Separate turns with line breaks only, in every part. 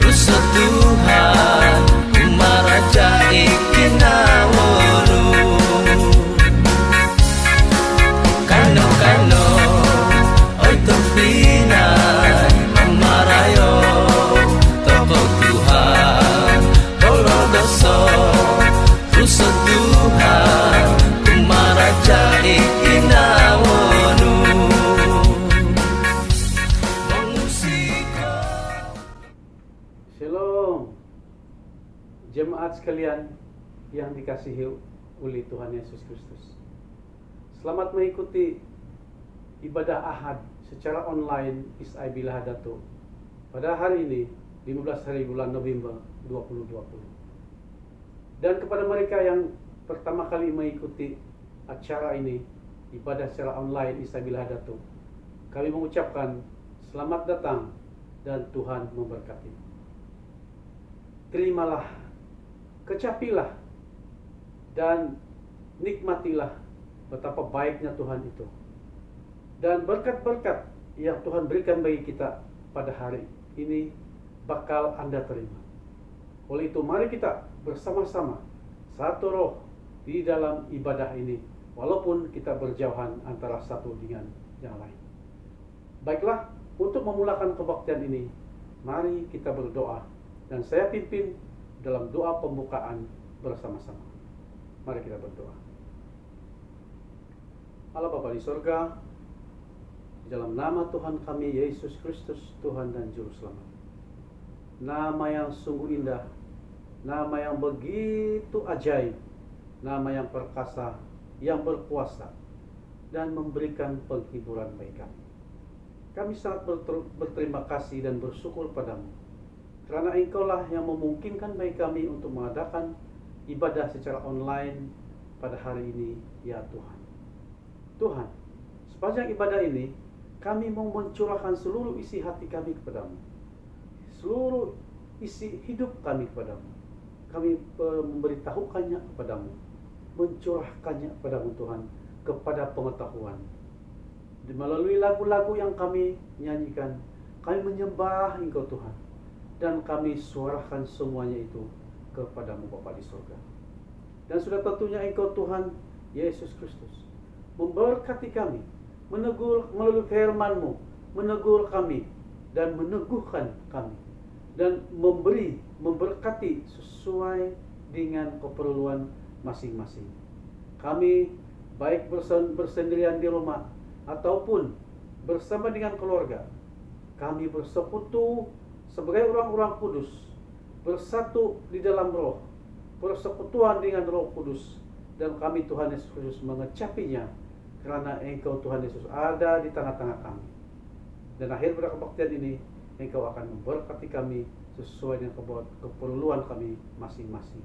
rusa Tuhan kumarajai kinawonu kano oi topinai mamarayo toko Tuhan bolo doso rusa Tuhan kumarajai kinawonu.
Shalom, jemaat sekalian yang dikasihi oleh Tuhan Yesus Kristus. Selamat mengikuti ibadah Ahad secara online Isai Bila Hadato pada hari ini 15 hari bulan November 2020. Dan kepada mereka yang pertama kali mengikuti acara ini, ibadah secara online Isai Bila Hadato, kami mengucapkan selamat datang dan Tuhan memberkati. Terimalah, kecapilah, dan nikmatilah betapa baiknya Tuhan itu. Dan berkat-berkat yang Tuhan berikan bagi kita pada hari ini bakal Anda terima. Oleh itu mari kita bersama-sama satu roh di dalam ibadah ini, walaupun kita berjauhan antara satu dengan yang lain. Baiklah, untuk memulakan kebaktian ini, mari kita berdoa. Dan saya pimpin dalam doa pembukaan bersama-sama. Mari kita berdoa. Allah Bapa di sorga, di dalam nama Tuhan kami Yesus Kristus, Tuhan dan Juru Selamat, nama yang sungguh indah, nama yang begitu ajaib, nama yang perkasa, yang berkuasa, dan memberikan penghiburan bagi kami. Kami sangat berterima kasih dan bersyukur padamu, karena Engkaulah yang memungkinkan bagi kami untuk mengadakan ibadah secara online pada hari ini, ya Tuhan. Tuhan, sepanjang ibadah ini, kami mau mencurahkan seluruh isi hati kami kepadamu, seluruh isi hidup kami kepadamu. Kami memberitahukannya kepadamu, mencurahkannya kepadamu Tuhan, kepada pengetahuan. Melalui lagu-lagu yang kami nyanyikan, kami menyembah Engkau Tuhan, dan kami suarakan semuanya itu kepadamu Bapa di surga. Dan sudah tentunya Engkau Tuhan Yesus Kristus memberkati kami, menegur melalui firman-Mu, menegur kami dan meneguhkan kami, dan memberkati sesuai dengan keperluan masing-masing. Kami baik bersendirian di rumah ataupun bersama dengan keluarga, kami bersekutu sebagai orang-orang kudus, bersatu di dalam roh, persekutuan dengan Roh Kudus, dan kami Tuhan Yesus Kristus mengecapinya, karena Engkau Tuhan Yesus ada di tengah-tengah kami. Dan akhir pada kebaktian ini, Engkau akan memberkati kami sesuai dengan keperluan kami masing-masing.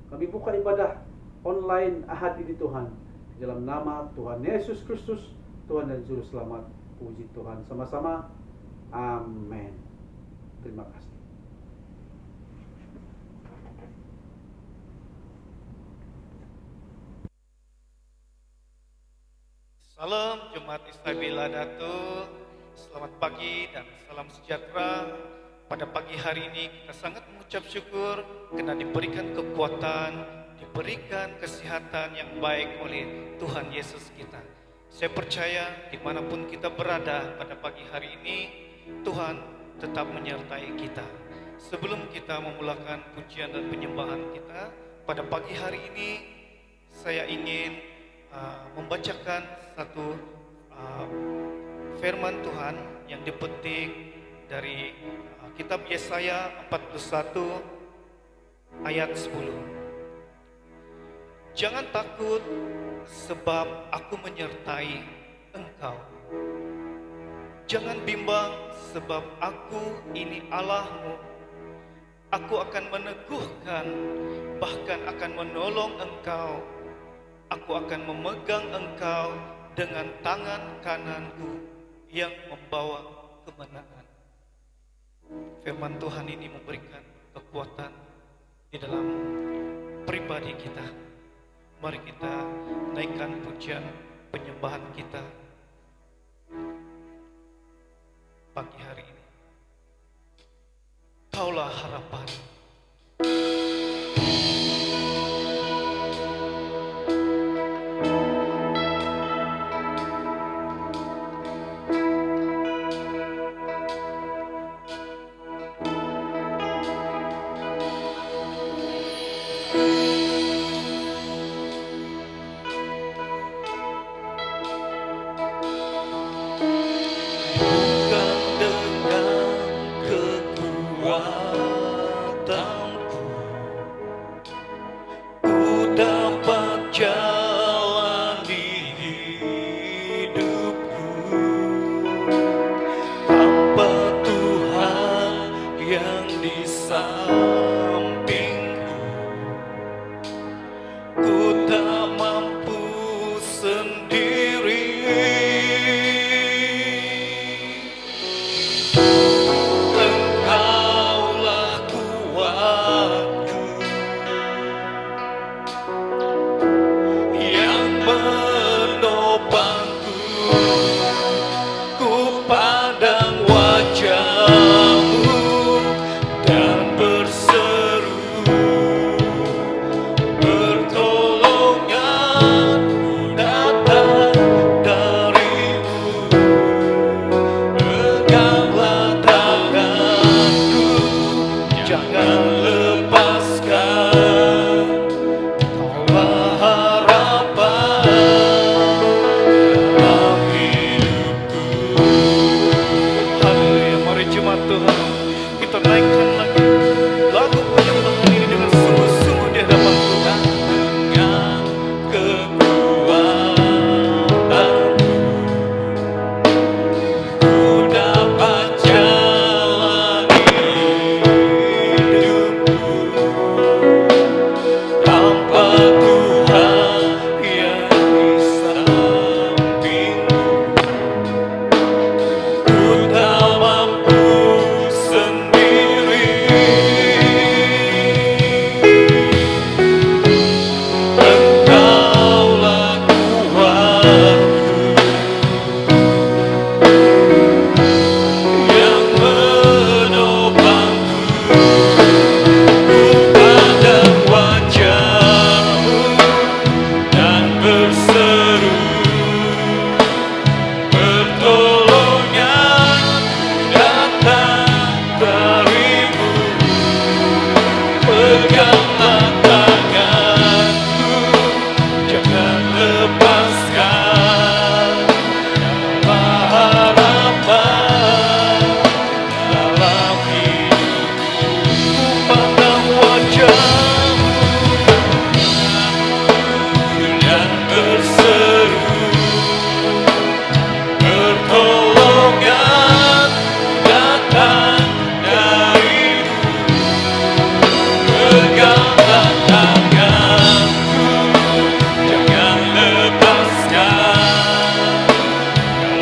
Kami buka ibadah online Ahad ini Tuhan, di dalam nama Tuhan Yesus Kristus, Tuhan dan Juru Selamat. Puji Tuhan sama-sama. Amin. Terima kasih.
Salam Jemaat Isai Bila Hadato, selamat pagi dan salam sejahtera. Pada pagi hari ini kita sangat mengucap syukur karena diberikan kekuatan, diberikan kesehatan yang baik oleh Tuhan Yesus kita. Saya percaya dimanapun kita berada pada pagi hari ini, Tuhan tetap menyertai kita. Sebelum kita memulakan pujian dan penyembahan kita pada pagi hari ini, saya ingin membacakan satu firman Tuhan yang dipetik dari kitab Yesaya 41 ayat 10. Jangan takut, sebab aku menyertai engkau. Jangan bimbang, sebab aku ini Allahmu. Aku akan meneguhkan, bahkan akan menolong engkau. Aku akan memegang engkau dengan tangan kananku yang membawa kemenangan. Firman Tuhan ini memberikan kekuatan di dalam pribadi kita. Mari kita naikkan pujian penyembahan kita pagi hari ini. Engkaulah harapan. Bukan dengan kekuatanku ku dapat jalani hidupku, tanpa Tuhan yang di sampingku ku tak mampu sendiri. Engkaulah kuatku yang menopangku, ku pandang wajah-Mu dan berseru, pertolongan datang dari-Mu. Peganglah tanganku, jangan lepaskan, Kaulah harapan dalam hidupku. Haleluya, mari jemaat Tuhan, kita naikkan lagi lagu penyembahan ini dengan sungguh-sungguh di hadapan Tuhan. Dengan kekuatanku ku dapat jalani hidupku, tanpa Tuhan yang di sampingku ku tak mampu sendiri. Engkaulah kuatku yang menopangku, ku pandang wajah-Mu dan berseru, pertolongan datang dari-Mu. Peganglah tanganku, jangan lepaskan, Kaulah harapan dalam hidupku. Ku pandang wajah-Mu dan berseru, pertolongan datang dari-Mu. Peganglah tanganku, jangan lepaskan,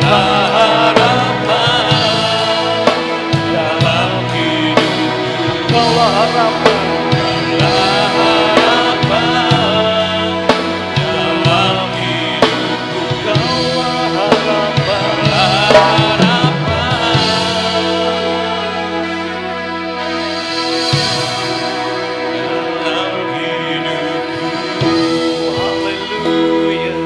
Kaulah harapan dalam hidupku. Kaulah harapan, Kaulah harapan dalam hidupku. Kaulah harapan, dalam hidupku. Haleluya.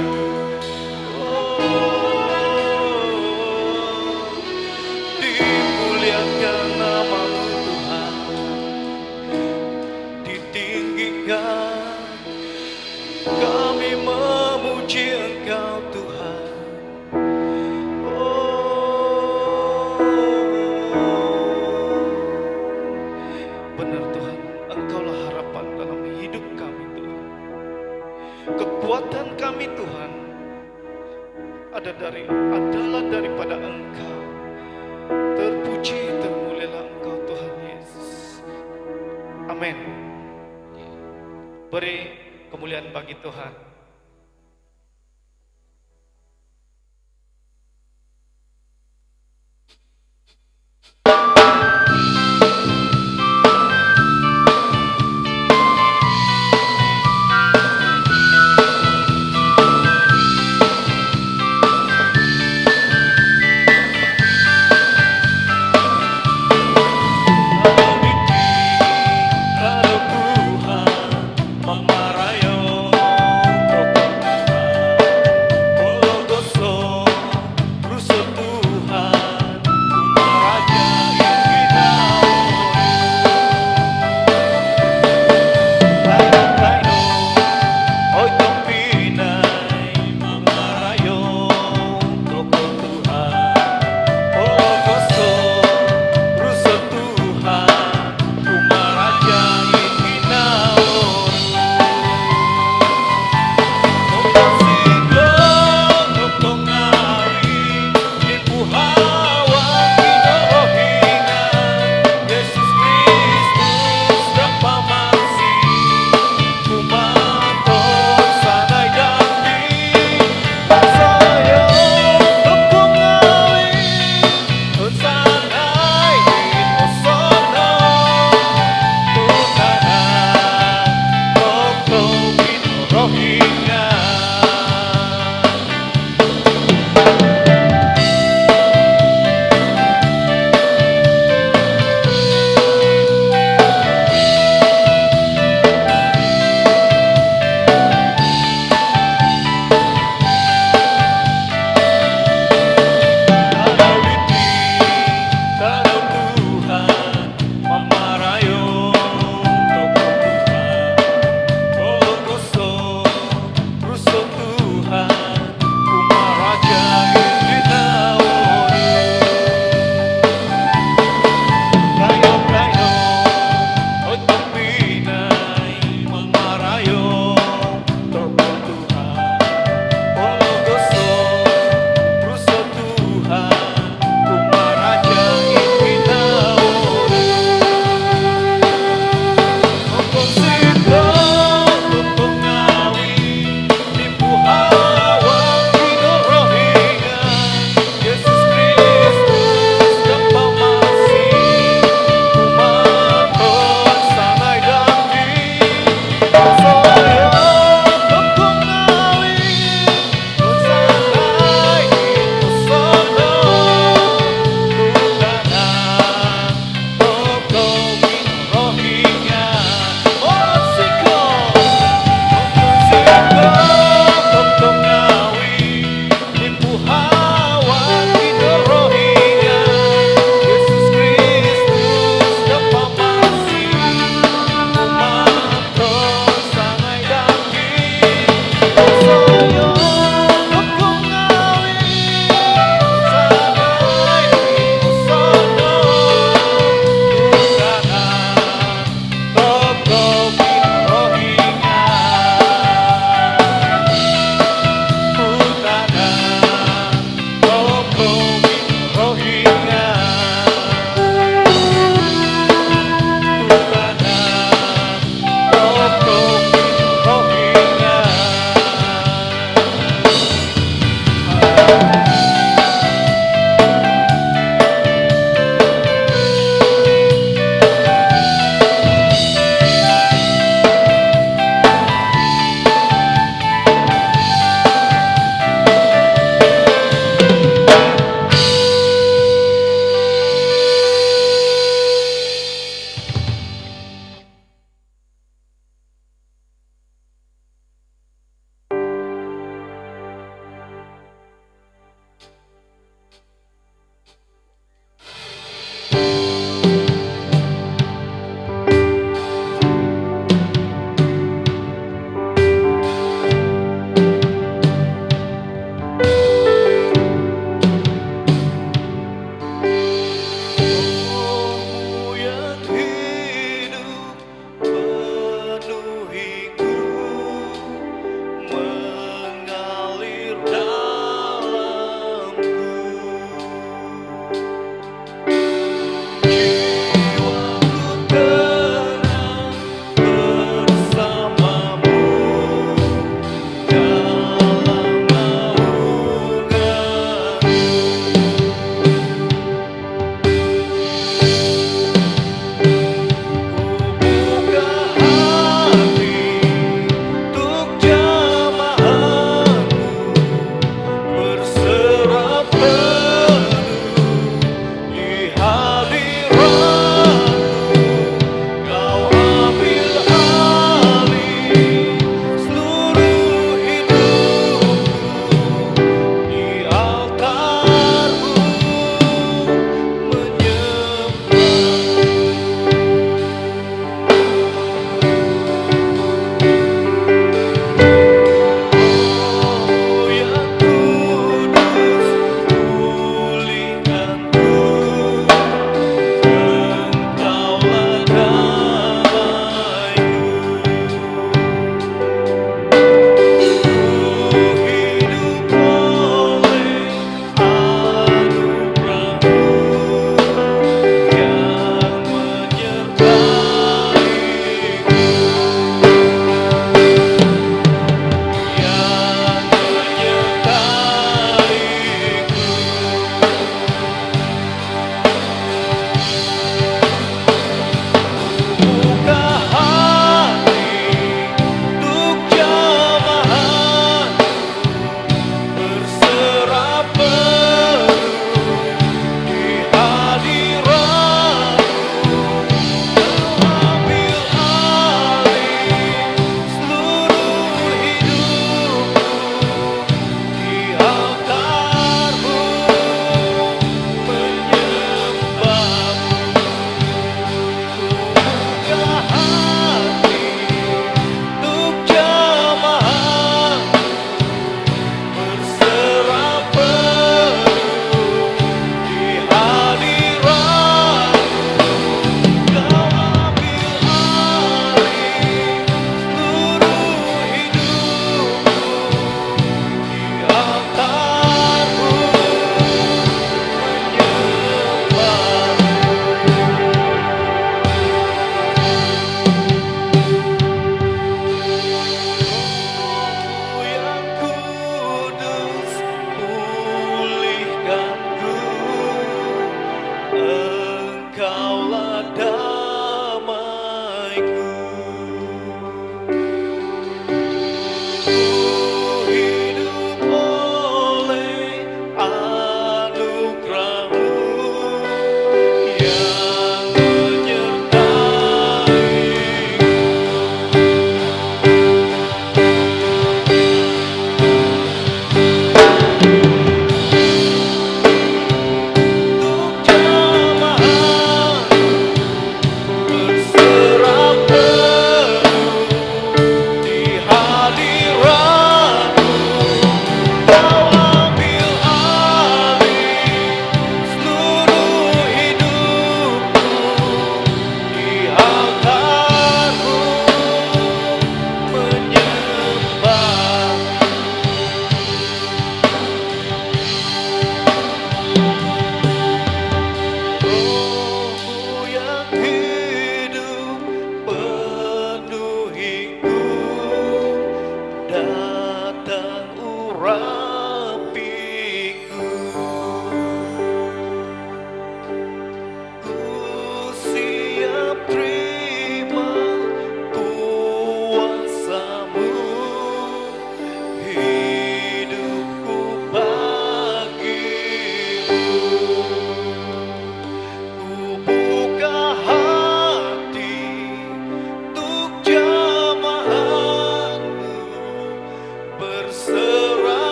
Dimuliakan nama-Mu Tuhan, ditinggikan, kami memuji Engkau Tuhan. Benar Tuhan, Engkaulah harapan dalam hidup kami Tuhan. Kekuatan kami Tuhan adalah daripada Engkau. Terpuji, termulialah Engkau Tuhan Yesus. Amin. Beri kemuliaan bagi Tuhan.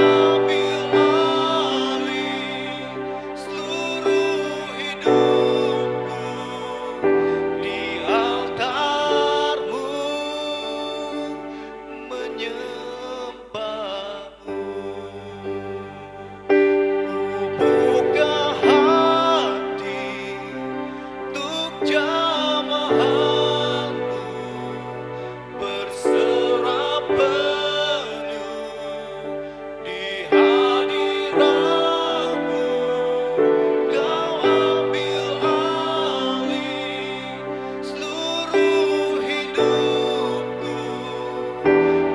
ambil alih seluruh hidupku di altar-Mu, menyembah-Mu. Buka hati untuk jamahan-Mu, berserah penuh di hadirat-Mu. Kau ambil alih seluruh hidupku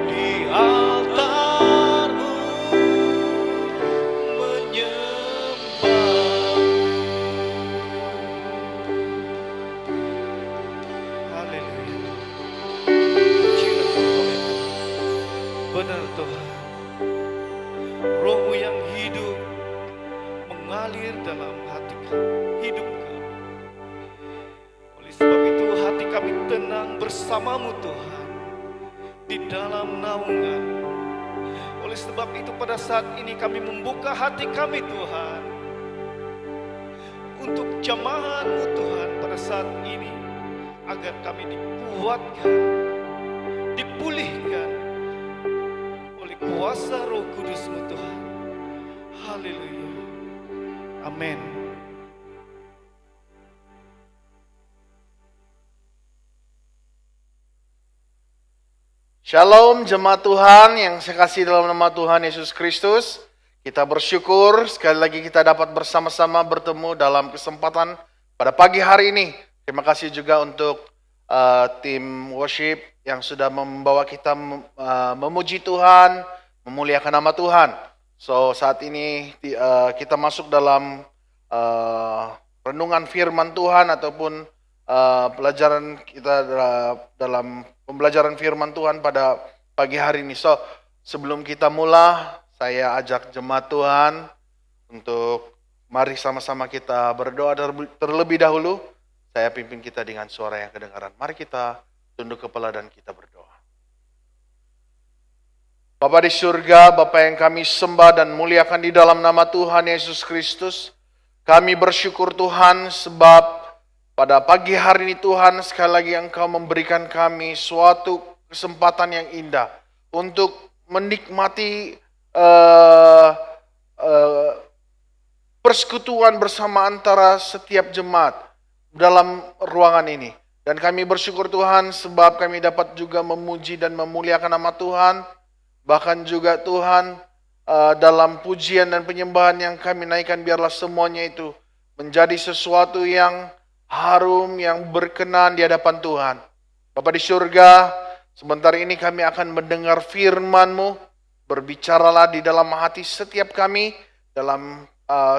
di altar-Mu, menyembah. Haleluya. Pujilah Engkau ya Tuhan. Benar Tuhan, Roh-Mu yang hidup mengalir dalam hati kami, hidup kami. Oleh sebab itu hati kami tenang bersama-Mu Tuhan, di dalam naungan. Oleh sebab itu pada saat ini kami membuka hati kami Tuhan, untuk jamahan-Mu Tuhan pada saat ini, agar kami dikuatkan, dipulihkan oleh kuasa Roh Kudus-Mu Tuhan. Haleluya. Amin.
Shalom jemaat Tuhan yang saya kasih dalam nama Tuhan Yesus Kristus. Kita bersyukur sekali lagi kita dapat bersama-sama bertemu dalam kesempatan pada pagi hari ini. Terima kasih juga untuk tim worship yang sudah membawa kita memuji Tuhan, memuliakan nama Tuhan. So saat ini kita masuk dalam renungan firman Tuhan ataupun pelajaran kita dalam pembelajaran firman Tuhan pada pagi hari ini. So sebelum kita mulai, saya ajak jemaat Tuhan untuk mari sama-sama kita berdoa terlebih dahulu. Saya pimpin kita dengan suara yang kedengaran. Mari kita tunduk kepala dan kita berdoa. Bapa di surga, Bapa yang kami sembah dan muliakan di dalam nama Tuhan Yesus Kristus. Kami bersyukur Tuhan sebab pada pagi hari ini Tuhan sekali lagi Engkau memberikan kami suatu kesempatan yang indah untuk menikmati persekutuan bersama antara setiap jemaat dalam ruangan ini. Dan kami bersyukur Tuhan sebab kami dapat juga memuji dan memuliakan nama Tuhan. Bahkan juga Tuhan dalam pujian dan penyembahan yang kami naikkan, biarlah semuanya itu menjadi sesuatu yang harum, yang berkenan di hadapan Tuhan. Bapa di surga, sebentar ini kami akan mendengar firman-Mu. Berbicaralah di dalam hati setiap kami, dalam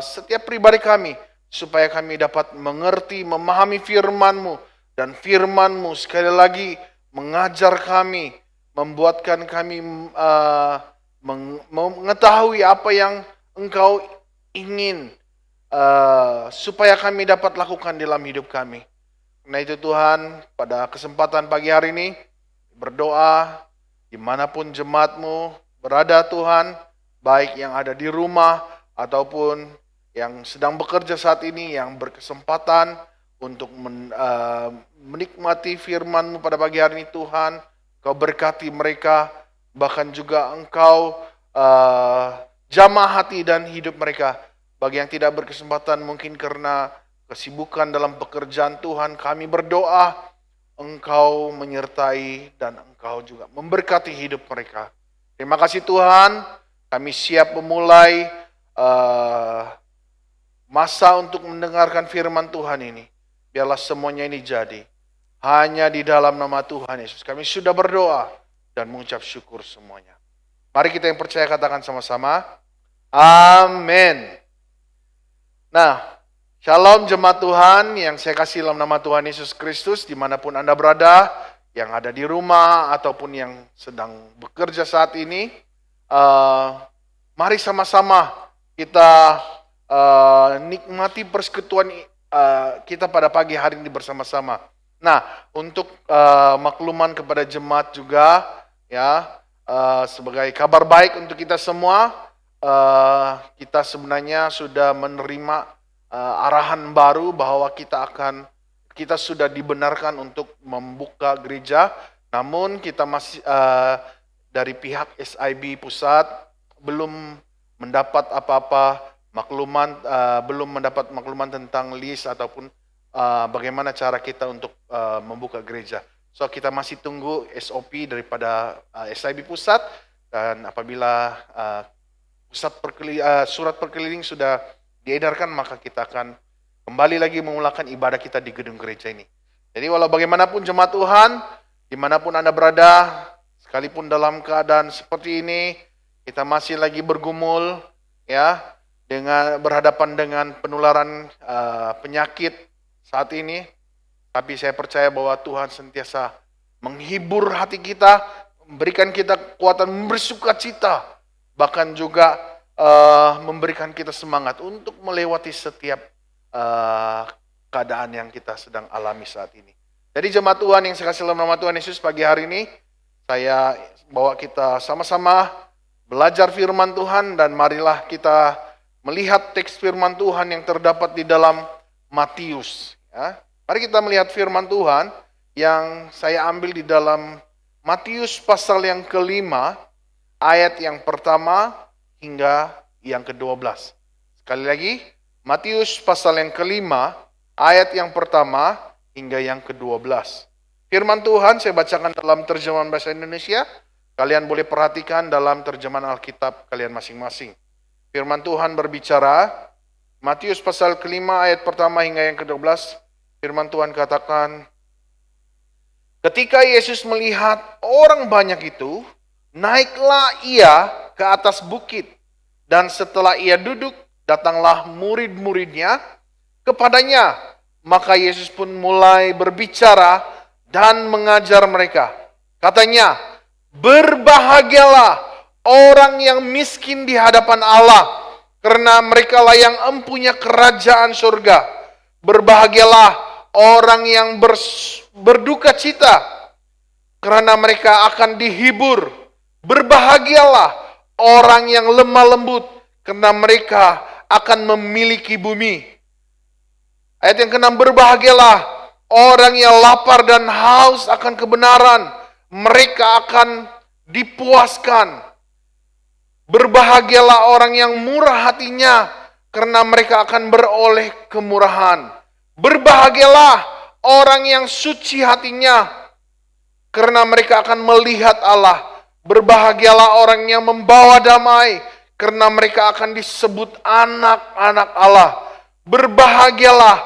setiap pribadi kami, supaya kami dapat mengerti, memahami firman-Mu. Dan firman-Mu sekali lagi mengajar kami, membuatkan kami mengetahui apa yang Engkau ingin supaya kami dapat lakukan dalam hidup kami. Karena itu Tuhan, pada kesempatan pagi hari ini, berdoa dimanapun jemaat-Mu berada Tuhan, baik yang ada di rumah ataupun yang sedang bekerja saat ini, yang berkesempatan untuk menikmati firman-Mu pada pagi hari ini Tuhan. Engkau berkati mereka, bahkan juga Engkau jamah hati dan hidup mereka. Bagi yang tidak berkesempatan mungkin karena kesibukan dalam pekerjaan Tuhan, kami berdoa Engkau menyertai dan Engkau juga memberkati hidup mereka. Terima kasih Tuhan, kami siap memulai masa untuk mendengarkan firman Tuhan ini. Biarlah semuanya ini jadi hanya di dalam nama Tuhan Yesus. Kami sudah berdoa dan mengucap syukur semuanya. Mari kita yang percaya katakan sama-sama. Amin. Nah, shalom jemaat Tuhan yang saya kasih dalam nama Tuhan Yesus Kristus, dimanapun Anda berada, yang ada di rumah ataupun yang sedang bekerja saat ini. Mari sama-sama kita nikmati persekutuan kita pada pagi hari ini bersama-sama. Nah, untuk makluman kepada jemaat juga, ya, sebagai kabar baik untuk kita semua, kita sebenarnya sudah menerima arahan baru bahwa kita sudah dibenarkan untuk membuka gereja, namun kita masih dari pihak SIB pusat belum mendapat apa-apa makluman, belum mendapat makluman tentang list ataupun bagaimana cara kita untuk membuka gereja. So kita masih tunggu SOP daripada SIB pusat, dan apabila surat perkeliling sudah diedarkan, maka kita akan kembali lagi memulakan ibadah kita di gedung gereja ini. Jadi walau bagaimanapun jemaat Tuhan, dimanapun Anda berada, sekalipun dalam keadaan seperti ini, kita masih lagi bergumul, ya, dengan berhadapan dengan penularan penyakit saat ini. Tapi saya percaya bahwa Tuhan sentiasa menghibur hati kita, memberikan kita kekuatan, bersukacita, bahkan juga memberikan kita semangat untuk melewati setiap keadaan yang kita sedang alami saat ini. Jadi jemaat Tuhan yang saya kasih dalam nama Tuhan Yesus, pagi hari ini saya bawa kita sama-sama belajar firman Tuhan, dan marilah kita melihat teks firman Tuhan yang terdapat di dalam Matius. Ya. Mari kita melihat firman Tuhan yang saya ambil di dalam Matius pasal yang kelima, ayat yang pertama hingga yang ke-12. Sekali lagi, Matius pasal yang kelima, ayat yang pertama hingga yang ke-12. Firman Tuhan saya bacakan dalam terjemahan bahasa Indonesia. Kalian boleh perhatikan dalam terjemahan Alkitab kalian masing-masing. Firman Tuhan berbicara, Matius pasal kelima ayat pertama hingga yang ke-12. Firman Tuhan katakan, ketika Yesus melihat orang banyak itu, naiklah ia ke atas bukit. Dan setelah ia duduk, datanglah murid-muridnya kepadanya. Maka Yesus pun mulai berbicara dan mengajar mereka. Katanya, berbahagialah orang yang miskin di hadapan Allah, karena merekalah yang empunya kerajaan surga. Berbahagialah orang yang berduka cita, karena mereka akan dihibur. Berbahagialah orang yang lemah lembut, karena mereka akan memiliki bumi. Ayat yang ke-6, berbahagialah orang yang lapar dan haus akan kebenaran, mereka akan dipuaskan. Berbahagialah orang yang murah hatinya, karena mereka akan beroleh kemurahan. Berbahagialah orang yang suci hatinya, karena mereka akan melihat Allah. Berbahagialah orang yang membawa damai, karena mereka akan disebut anak-anak Allah. Berbahagialah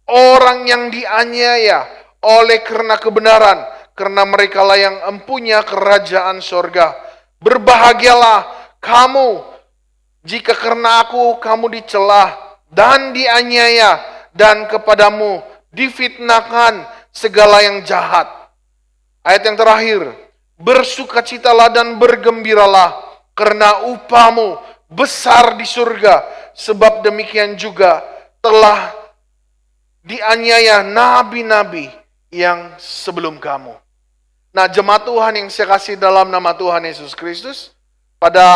orang yang dianiaya oleh karena kebenaran, karena merekalah yang empunya kerajaan sorga. Berbahagialah kamu jika karena aku kamu dicela dan dianiaya, dan kepadamu difitnahkan segala yang jahat. Ayat yang terakhir, bersukacitalah dan bergembiralah, karena upahmu besar di surga, sebab demikian juga telah dianiaya nabi-nabi yang sebelum kamu. Nah, jemaat Tuhan yang saya kasih dalam nama Tuhan Yesus Kristus, pada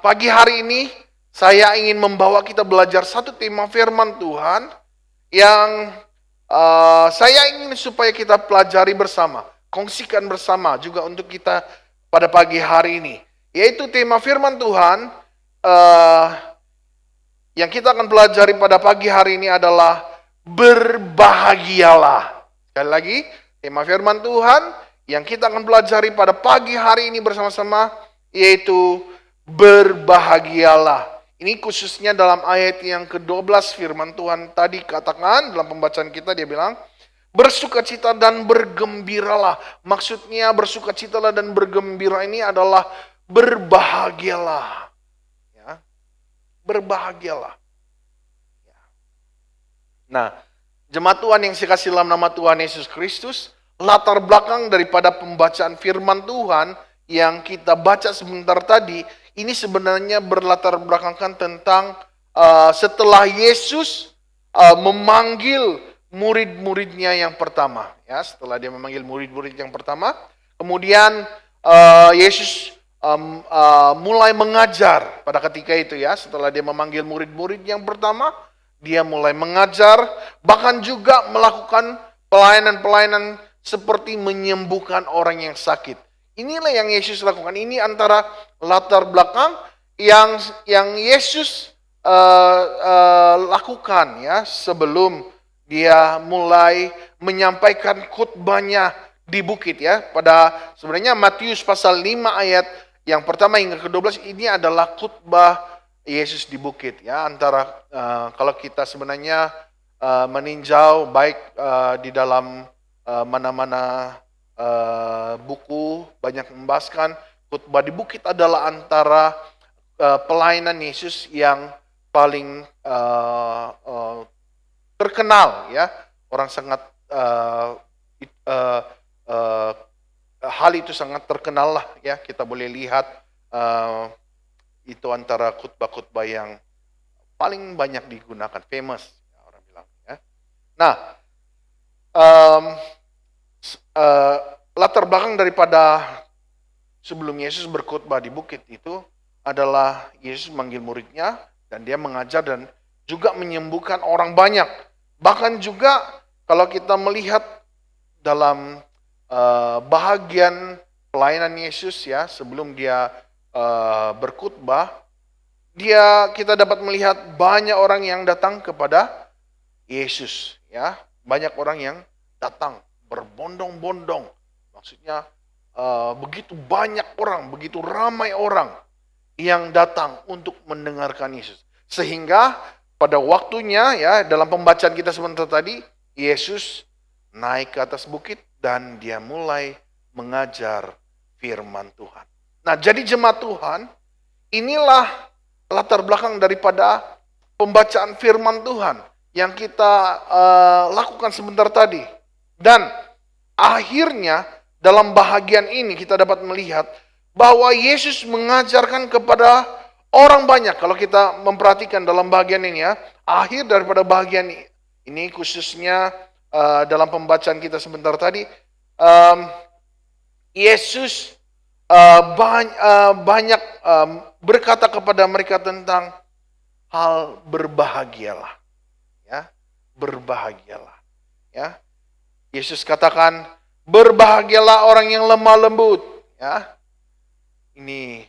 pagi hari ini saya ingin membawa kita belajar satu tema firman Tuhan yang saya ingin supaya kita pelajari bersama, kongsikan bersama juga untuk kita pada pagi hari ini, yaitu tema firman Tuhan yang kita akan pelajari pada pagi hari ini adalah berbahagialah. Sekali lagi, tema firman Tuhan yang kita akan pelajari pada pagi hari ini bersama-sama yaitu berbahagialah. Ini khususnya dalam ayat yang ke-12 firman Tuhan tadi katakan dalam pembacaan kita, dia bilang bersukacita dan bergembiralah. Maksudnya bersukacitalah dan bergembira ini adalah berbahagialah. Ya. Berbahagialah. Ya. Nah, jemaat Tuhan yang saya kasih dalam nama Tuhan Yesus Kristus, latar belakang daripada pembacaan firman Tuhan yang kita baca sebentar tadi, ini sebenarnya berlatar belakangkan tentang setelah Yesus memanggil murid-muridnya yang pertama. Ya, setelah dia memanggil murid-murid yang pertama, kemudian Yesus mulai mengajar pada ketika itu ya. Setelah dia memanggil murid-murid yang pertama, dia mulai mengajar, bahkan juga melakukan pelayanan-pelayanan seperti menyembuhkan orang yang sakit. Inilah yang Yesus lakukan. Ini antara latar belakang yang Yesus lakukan ya sebelum dia mulai menyampaikan khutbahnya di bukit ya. Pada sebenarnya Matius pasal 5 ayat yang pertama hingga ke-12 ini adalah khutbah Yesus di bukit ya. Antara kalau kita sebenarnya meninjau baik di dalam mana-mana buku banyak membahaskan khutbah di bukit adalah antara pelayanan Yesus yang paling terkenal ya. Orang sangat hal itu sangat terkenal lah ya. Kita boleh lihat itu antara khutbah-khutbah yang paling banyak digunakan, famous ya, orang bilang ya. Nah, latar belakang daripada sebelum Yesus berkhutbah di bukit itu adalah Yesus manggil muridnya dan dia mengajar dan juga menyembuhkan orang banyak. Bahkan juga kalau kita melihat dalam bahagian pelayanan Yesus ya sebelum dia berkhutbah, kita dapat melihat banyak orang yang datang kepada Yesus ya, banyak orang yang datang berbondong-bondong, maksudnya begitu banyak orang, begitu ramai orang yang datang untuk mendengarkan Yesus. Sehingga pada waktunya ya dalam pembacaan kita sebentar tadi, Yesus naik ke atas bukit dan dia mulai mengajar firman Tuhan. Nah, jadi jemaat Tuhan, inilah latar belakang daripada pembacaan firman Tuhan yang kita lakukan sebentar tadi. Dan akhirnya dalam bahagian ini kita dapat melihat bahwa Yesus mengajarkan kepada orang banyak. Kalau kita memperhatikan dalam bahagian ini ya, akhir daripada bahagian ini khususnya dalam pembacaan kita sebentar tadi, Yesus banyak berkata kepada mereka tentang hal berbahagialah, ya, berbahagialah, ya. Yesus katakan berbahagialah orang yang lemah lembut, ya. Ini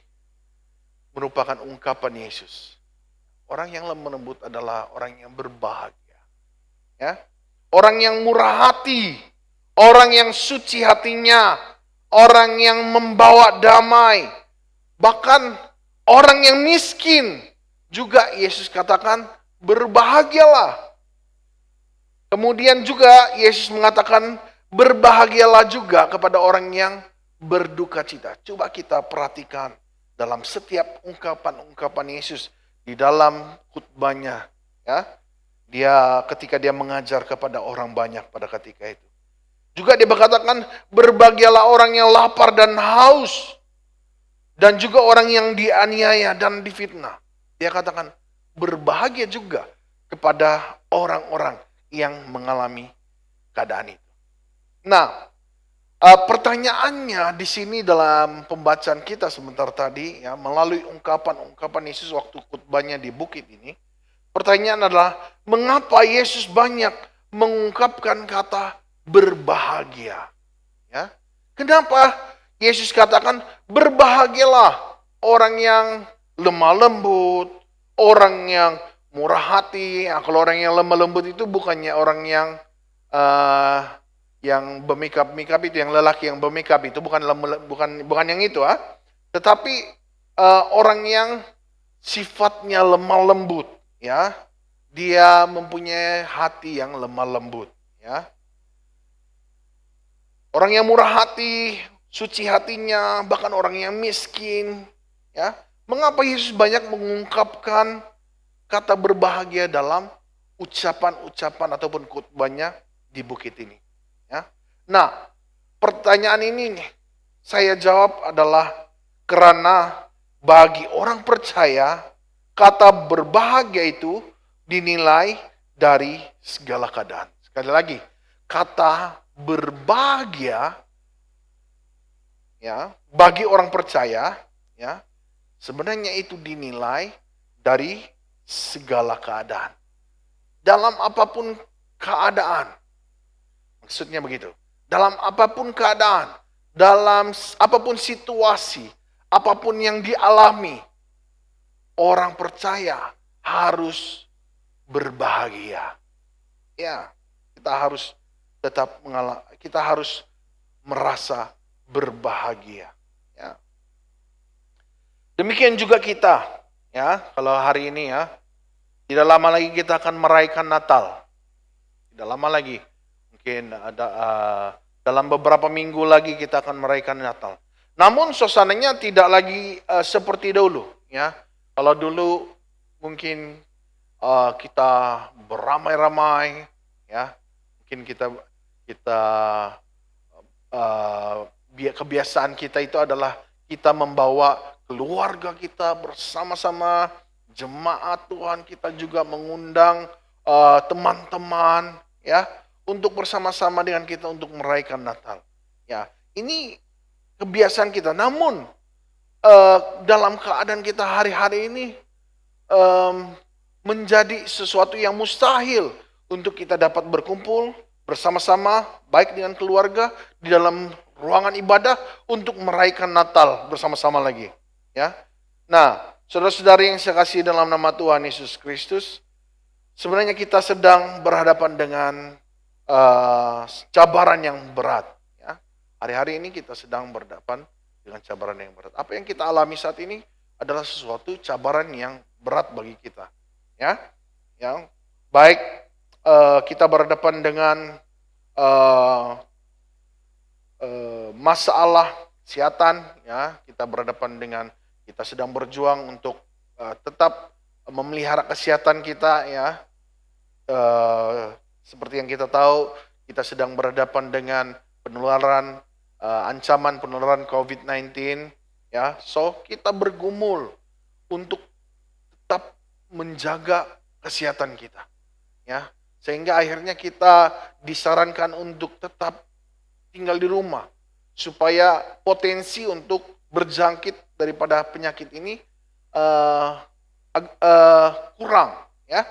merupakan ungkapan Yesus. Orang yang lemah lembut adalah orang yang berbahagia, ya. Orang yang murah hati, orang yang suci hatinya, orang yang membawa damai, bahkan orang yang miskin juga Yesus katakan berbahagialah. Kemudian juga Yesus mengatakan berbahagialah juga kepada orang yang berduka cita. Coba kita perhatikan dalam setiap ungkapan-ungkapan Yesus di dalam khutbahnya, ya. Ketika dia mengajar kepada orang banyak pada ketika itu. Juga dia berkatakan berbahagialah orang yang lapar dan haus dan juga orang yang dianiaya dan difitnah. Dia katakan berbahagia juga kepada orang-orang yang mengalami keadaan itu. Nah, pertanyaannya di sini dalam pembacaan kita sebentar tadi, ya, melalui ungkapan-ungkapan Yesus waktu khutbahnya di bukit ini, pertanyaan adalah mengapa Yesus banyak mengungkapkan kata berbahagia? Ya, kenapa Yesus katakan berbahagialah orang yang lemah lembut, orang yang murah hati. Nah, kalau orang yang lemah lembut itu bukannya orang yang bermakeup itu, yang lelaki yang bermakeup itu bukan yang itu, tetapi orang yang sifatnya lemah lembut, ya, dia mempunyai hati yang lemah lembut, ya. Orang yang murah hati, suci hatinya, bahkan orang yang miskin, ya. Mengapa Yesus banyak mengungkapkan kata berbahagia dalam ucapan-ucapan ataupun khutbahnya di bukit ini, ya. Nah, pertanyaan ini nih, saya jawab adalah karena bagi orang percaya kata berbahagia itu dinilai dari segala keadaan. Sekali lagi, kata berbahagia, ya, bagi orang percaya ya, sebenarnya itu dinilai dari segala keadaan. Dalam apapun keadaan, maksudnya begitu. Dalam apapun keadaan, dalam apapun situasi, apapun yang dialami, orang percaya harus berbahagia. Ya, kita harus tetap kita harus merasa berbahagia. Ya. Demikian juga kita, ya, kalau hari ini ya, tidak lama lagi kita akan merayakan Natal. Tidak lama lagi, mungkin ada dalam beberapa minggu lagi kita akan merayakan Natal. Namun suasananya tidak lagi seperti dulu, ya. Kalau dulu mungkin kita beramai-ramai, ya, mungkin kebiasaan kita itu adalah kita membawa keluarga kita bersama-sama, jemaat Tuhan, kita juga mengundang teman-teman, ya, untuk bersama-sama dengan kita untuk merayakan Natal. Ya, ini kebiasaan kita. Namun dalam keadaan kita hari-hari ini menjadi sesuatu yang mustahil untuk kita dapat berkumpul bersama-sama, baik dengan keluarga di dalam ruangan ibadah untuk merayakan Natal bersama-sama lagi. Ya, nah, saudara-saudari yang saya kasih dalam nama Tuhan Yesus Kristus, sebenarnya kita sedang berhadapan dengan cabaran yang berat. Ya, hari-hari ini kita sedang berhadapan dengan cabaran yang berat. Apa yang kita alami saat ini adalah sesuatu cabaran yang berat bagi kita. Ya, yang baik kita berhadapan dengan masalah kesehatan, ya, kita berhadapan dengan kita sedang berjuang untuk tetap memelihara kesehatan kita, ya. Seperti yang kita tahu, kita sedang berhadapan dengan penularan, ancaman penularan COVID-19, ya. So kita bergumul untuk tetap menjaga kesehatan kita, ya. Sehingga akhirnya kita disarankan untuk tetap tinggal di rumah supaya potensi untuk berjangkit daripada penyakit ini kurang, ya.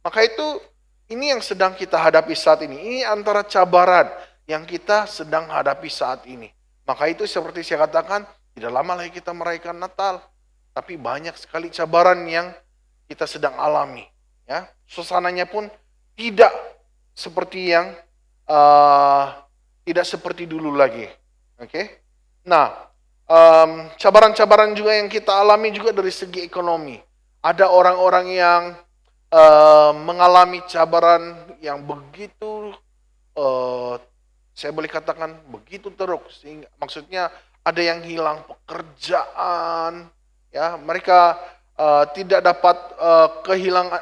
Maka itu ini yang sedang kita hadapi saat ini. Ini antara cabaran yang kita sedang hadapi saat ini. Maka itu seperti saya katakan, tidak lama lagi kita merayakan Natal, tapi banyak sekali cabaran yang kita sedang alami, ya. Suasananya pun tidak seperti yang tidak seperti dulu lagi. Oke. Nah, cabaran-cabaran juga yang kita alami juga dari segi ekonomi. Ada orang-orang yang mengalami cabaran yang begitu, saya boleh katakan begitu teruk, sehingga maksudnya ada yang hilang pekerjaan, ya, mereka tidak dapat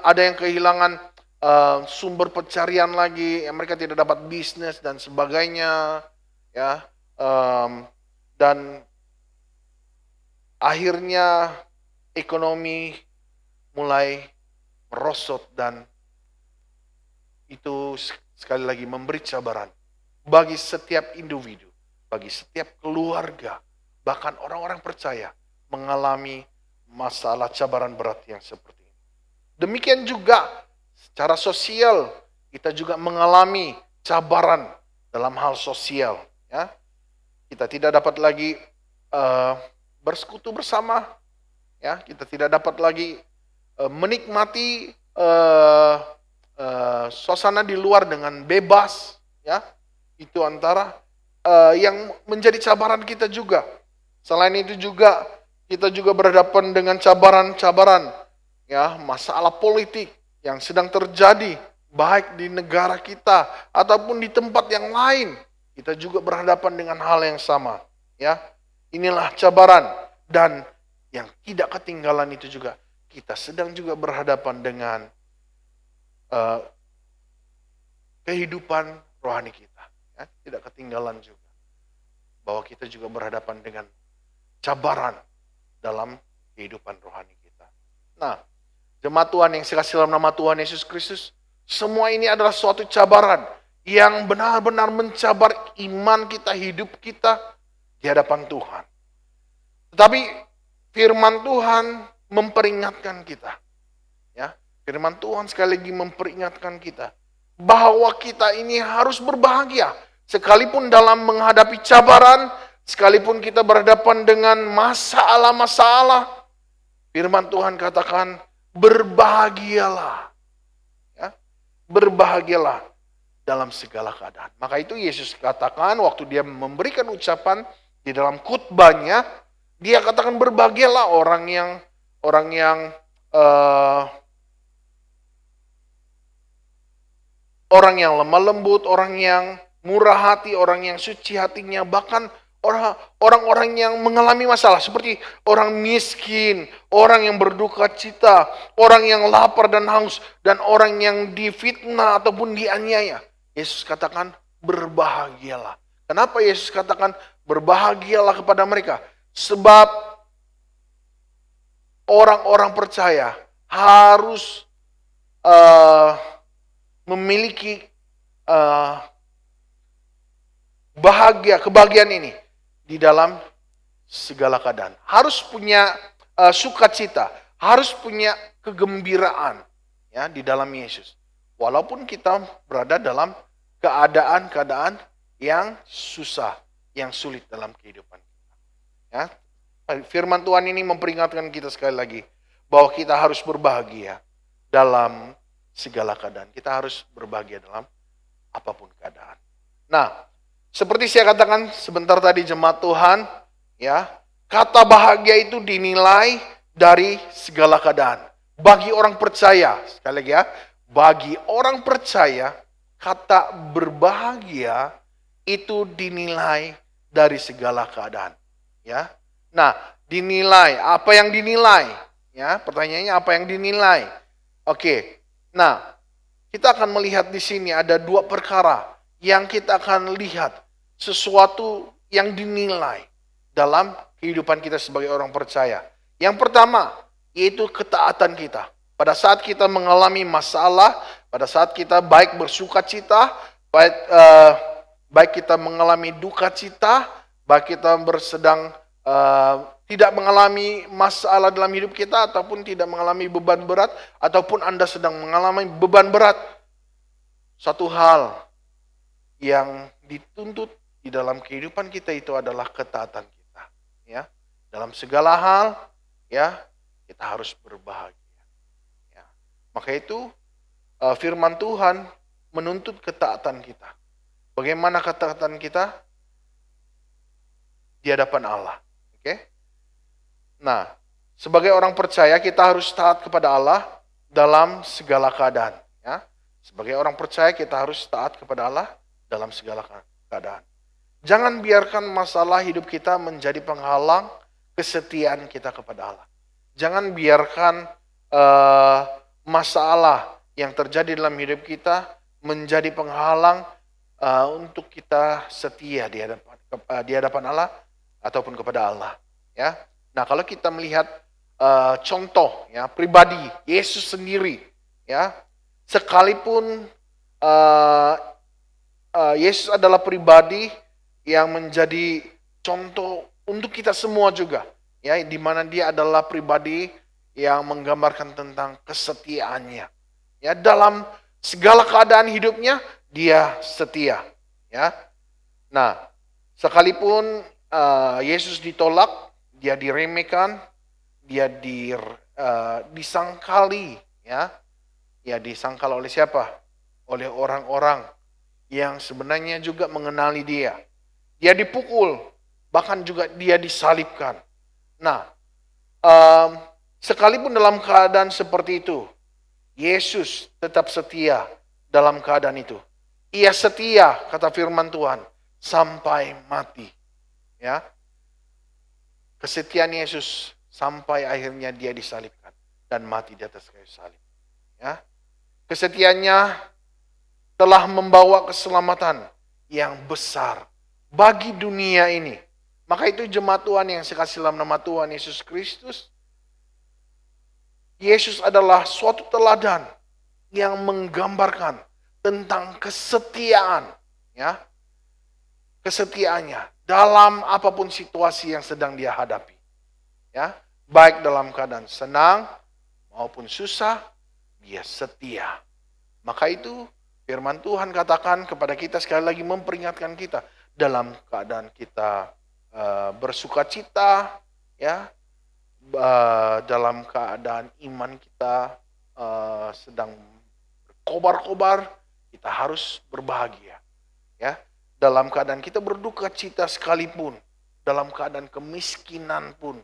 ada yang kehilangan sumber pencarian lagi, ya, mereka tidak dapat bisnis dan sebagainya, ya, dan akhirnya ekonomi mulai merosot dan itu sekali lagi memberi cabaran bagi setiap individu, bagi setiap keluarga, bahkan orang-orang percaya mengalami masalah cabaran berat yang seperti ini. Demikian juga secara sosial kita juga mengalami cabaran dalam hal sosial, ya. Kita tidak dapat lagi bersekutu bersama, ya. Kita tidak dapat lagi menikmati suasana di luar dengan bebas, ya. Itu antara yang menjadi cabaran kita juga. Selain itu juga kita juga berhadapan dengan cabaran-cabaran, ya, masalah politik yang sedang terjadi baik di negara kita ataupun di tempat yang lain. Kita juga berhadapan dengan hal yang sama, ya. Inilah cabaran, dan yang tidak ketinggalan itu juga kita sedang juga berhadapan dengan kehidupan rohani kita, ya. Tidak ketinggalan juga bahwa kita juga berhadapan dengan cabaran dalam kehidupan rohani kita. Nah, jemaat Tuhan yang saya kasih dalam nama Tuhan Yesus Kristus, semua ini adalah suatu cabaran yang benar-benar mencabar iman kita, hidup kita di hadapan Tuhan. Tetapi firman Tuhan memperingatkan kita. Ya, firman Tuhan sekali lagi memperingatkan kita bahwa kita ini harus berbahagia sekalipun dalam menghadapi cabaran, sekalipun kita berhadapan dengan masalah-masalah. Firman Tuhan katakan berbahagialah. Ya, berbahagialah dalam segala keadaan. Maka itu Yesus katakan waktu dia memberikan ucapan di dalam khotbahnya, dia katakan berbahagialah orang yang lemah lembut, orang yang murah hati, orang yang suci hatinya, bahkan orang-orang yang mengalami masalah seperti orang miskin, orang yang berduka cita, orang yang lapar dan haus, dan orang yang difitnah ataupun dianiaya. Yesus katakan berbahagialah. Kenapa Yesus katakan berbahagialah kepada mereka? Sebab orang-orang percaya harus memiliki kebahagiaan ini di dalam segala keadaan. Harus punya sukacita, harus punya kegembiraan ya di dalam Yesus. Walaupun kita berada dalam keadaan-keadaan yang susah, yang sulit dalam kehidupan kita. Ya. Firman Tuhan ini memperingatkan kita sekali lagi bahwa kita harus berbahagia dalam segala keadaan. Kita harus berbahagia dalam apapun keadaan. Nah, seperti saya katakan sebentar tadi jemaat Tuhan, ya, kata bahagia itu dinilai dari segala keadaan. Bagi orang percaya, sekali lagi ya, bagi orang percaya, kata berbahagia itu dinilai dari segala keadaan. Ya, nah, dinilai, apa yang dinilai? Ya, pertanyaannya apa yang dinilai? Oke, nah, kita akan melihat di sini ada dua perkara yang kita akan lihat sesuatu yang dinilai dalam kehidupan kita sebagai orang percaya. Yang pertama, yaitu ketaatan kita. Pada saat kita mengalami masalah, pada saat kita baik bersuka cita, baik kita mengalami duka cita, baik kita bersedang tidak mengalami masalah dalam hidup kita, ataupun tidak mengalami beban berat, ataupun Anda sedang mengalami beban berat. Satu hal yang dituntut di dalam kehidupan kita itu adalah ketaatan kita. Ya, dalam segala hal, ya, kita harus berbahagia. Ya. Maka itu firman Tuhan menuntut ketaatan kita. Bagaimana ketaatan kita? Di hadapan Allah. Oke? Nah, sebagai orang percaya kita harus taat kepada Allah dalam segala keadaan. Ya. Sebagai orang percaya kita harus taat kepada Allah dalam segala keadaan. Jangan biarkan masalah hidup kita menjadi penghalang kesetiaan kita kepada Allah. Jangan biarkan masalah yang terjadi dalam hidup kita menjadi penghalang untuk kita setia di hadapan Allah ataupun kepada Allah. Ya. Nah, kalau kita melihat contoh ya pribadi Yesus sendiri, ya, sekalipun Yesus adalah pribadi yang menjadi contoh untuk kita semua juga, ya, di mana dia adalah pribadi yang menggambarkan tentang kesetiaannya. Ya, dalam segala keadaan hidupnya dia setia, ya. Nah, sekalipun Yesus ditolak, dia diremehkan, dia disangkali, ya. Ya, disangkal oleh siapa? Oleh orang-orang yang sebenarnya juga mengenali dia. Dia dipukul, bahkan juga dia disalibkan. Nah, sekalipun dalam keadaan seperti itu, Yesus tetap setia dalam keadaan itu. Ia setia, kata firman Tuhan, sampai mati. Ya, kesetiaan Yesus sampai akhirnya dia disalibkan dan mati di atas kayu salib. Ya, kesetiaannya telah membawa keselamatan yang besar bagi dunia ini. Maka itu jemaat Tuhan yang saya kasih dalam nama Tuhan Yesus Kristus. Yesus adalah suatu teladan yang menggambarkan tentang kesetiaan, ya, kesetiaannya dalam apapun situasi yang sedang dia hadapi, ya, baik dalam keadaan senang maupun susah, dia setia. Maka itu firman Tuhan katakan kepada kita, sekali lagi memperingatkan kita, dalam keadaan kita bersukacita, ya, dalam keadaan iman kita sedang berkobar-kobar, kita harus berbahagia. Ya, dalam keadaan kita berduka cita sekalipun, dalam keadaan kemiskinan pun,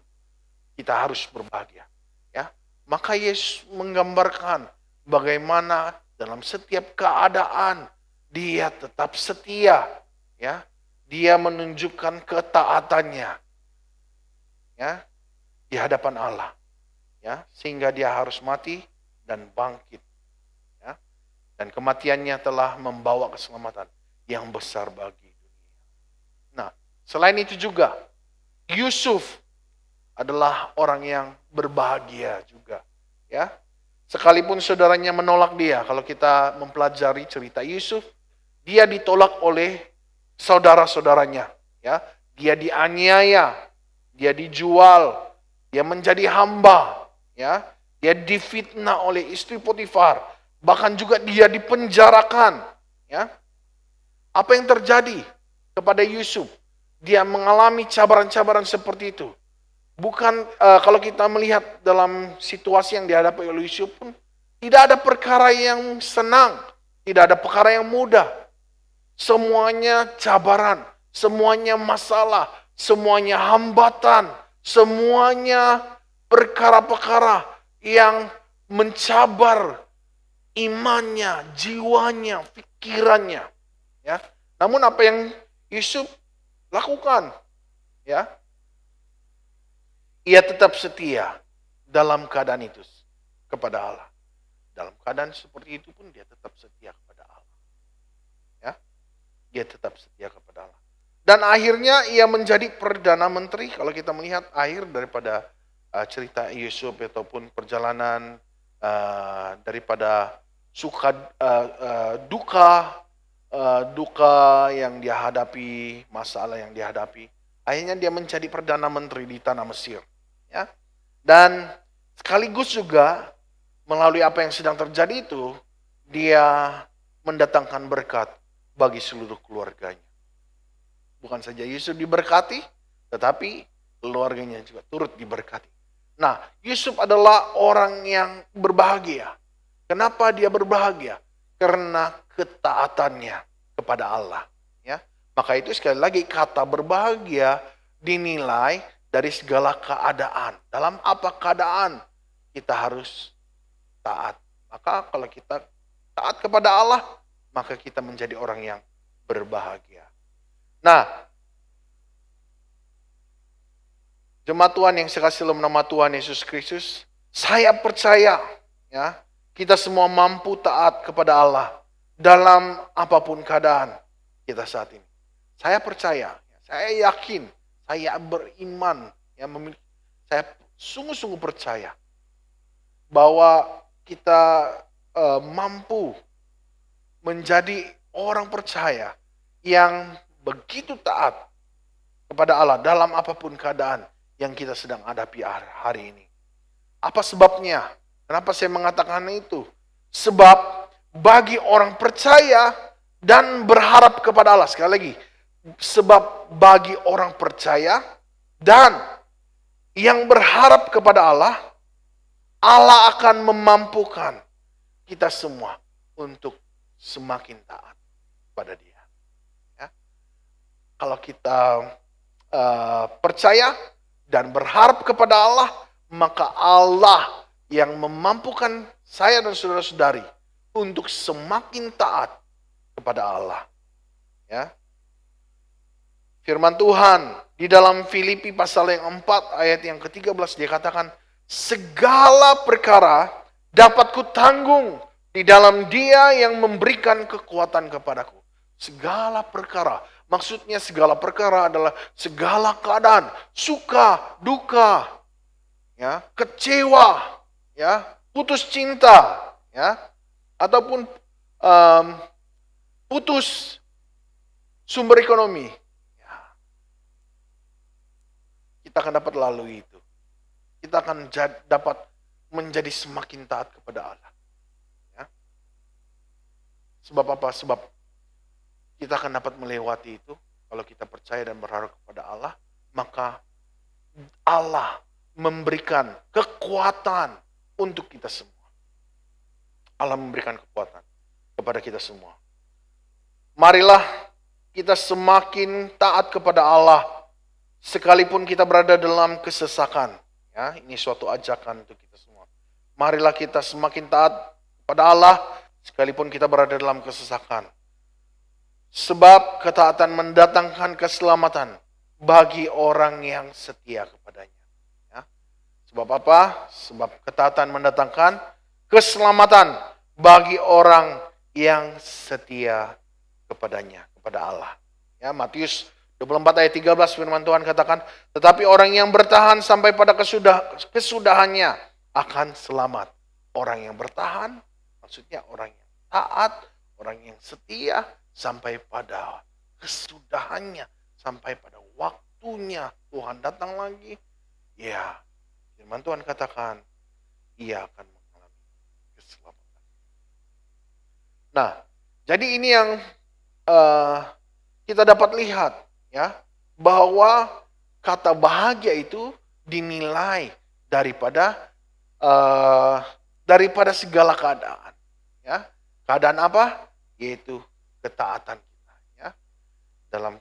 kita harus berbahagia. Ya, maka Yesus menggambarkan bagaimana dalam setiap keadaan dia tetap setia. Ya, dia menunjukkan ketaatannya. Ya, di hadapan Allah. Ya, sehingga dia harus mati dan bangkit. Ya, dan kematiannya telah membawa keselamatan yang besar bagi dunia. Nah, selain itu juga, Yusuf adalah orang yang berbahagia juga. Ya, sekalipun saudaranya menolak dia, kalau kita mempelajari cerita Yusuf, dia ditolak oleh saudara-saudaranya. Ya, dia dianiaya, dia dijual, dia menjadi hamba. Ya, dia difitnah oleh istri Potifar, bahkan juga dia dipenjarakan. Ya, apa yang terjadi kepada Yusuf? Dia mengalami cabaran-cabaran seperti itu. Bukan kalau kita melihat dalam situasi yang dihadapi oleh Yusuf pun, tidak ada perkara yang senang, tidak ada perkara yang mudah. Semuanya cabaran, semuanya masalah, semuanya hambatan, semuanya perkara-perkara yang mencabar imannya, jiwanya, pikirannya. Ya. Namun apa yang Yusuf lakukan? Ya, ia tetap setia dalam keadaan itu kepada Allah. Dalam keadaan seperti itu pun dia tetap setia kepada Allah. Ya, dia tetap setia kepada Allah. Dan akhirnya ia menjadi Perdana Menteri. Kalau kita melihat akhir daripada cerita Yusuf ataupun perjalanan daripada duka yang dia hadapi, masalah yang dihadapi, akhirnya dia menjadi Perdana Menteri di tanah Mesir. Ya. Dan sekaligus juga melalui apa yang sedang terjadi itu, dia mendatangkan berkat bagi seluruh keluarganya. Bukan saja Yusuf diberkati, tetapi keluarganya juga turut diberkati. Nah, Yusuf adalah orang yang berbahagia. Kenapa dia berbahagia? Karena ketaatannya kepada Allah. Ya, maka itu sekali lagi kata berbahagia dinilai dari segala keadaan. Dalam apa keadaan kita harus taat. Maka kalau kita taat kepada Allah, maka kita menjadi orang yang berbahagia. Nah, jemaat Tuhan yang sekasih dalam nama Tuhan Yesus Kristus, saya percaya ya, kita semua mampu taat kepada Allah dalam apapun keadaan kita saat ini. Saya percaya, saya yakin, saya beriman, ya, saya sungguh-sungguh percaya bahwa kita mampu menjadi orang percaya yang begitu taat kepada Allah dalam apapun keadaan yang kita sedang hadapi hari ini. Apa sebabnya? Kenapa saya mengatakan itu? Sebab bagi orang percaya dan berharap kepada Allah, sekali lagi, sebab bagi orang percaya dan yang berharap kepada Allah, Allah akan memampukan kita semua untuk semakin taat pada Dia. Ya. Kalau kita percaya dan berharap kepada Allah, maka Allah yang memampukan saya dan saudara-saudari untuk semakin taat kepada Allah. Ya. Firman Tuhan di dalam Filipi pasal yang 4 ayat yang ke-13 dia katakan, segala perkara dapat kutanggung di dalam Dia yang memberikan kekuatan kepadaku. Segala perkara, maksudnya segala perkara adalah segala keadaan, suka, duka, ya, kecewa, ya, putus cinta, ya, ataupun putus sumber ekonomi. Kita akan dapat lalui itu. kita akan dapat menjadi semakin taat kepada Allah. Ya. Sebab apa? Sebab kita akan dapat melewati itu kalau kita percaya dan berharap kepada Allah, maka Allah memberikan kekuatan untuk kita semua. Allah memberikan kekuatan kepada kita semua. Marilah kita semakin taat kepada Allah sekalipun kita berada dalam kesesakan. Ya, ini suatu ajakan untuk kita semua. Marilah kita semakin taat kepada Allah sekalipun kita berada dalam kesesakan. Sebab ketaatan mendatangkan keselamatan bagi orang yang setia kepadanya. Ya. Sebab apa? Sebab ketaatan mendatangkan keselamatan bagi orang yang setia kepadanya, kepada Allah. Ya, Matius 24 ayat 13 firman Tuhan katakan, tetapi orang yang bertahan sampai pada kesudahannya akan selamat. Orang yang bertahan, maksudnya orang yang taat, orang yang setia sampai pada kesudahannya, sampai pada waktunya Tuhan datang lagi. Ya, firman Tuhan katakan, ia akan mengalami keselamatan. Nah, jadi ini yang kita dapat lihat, ya, bahwa kata bahagia itu dinilai daripada segala keadaan. Ya. Keadaan apa? Yaitu ketaatan kita. Ya. Dalam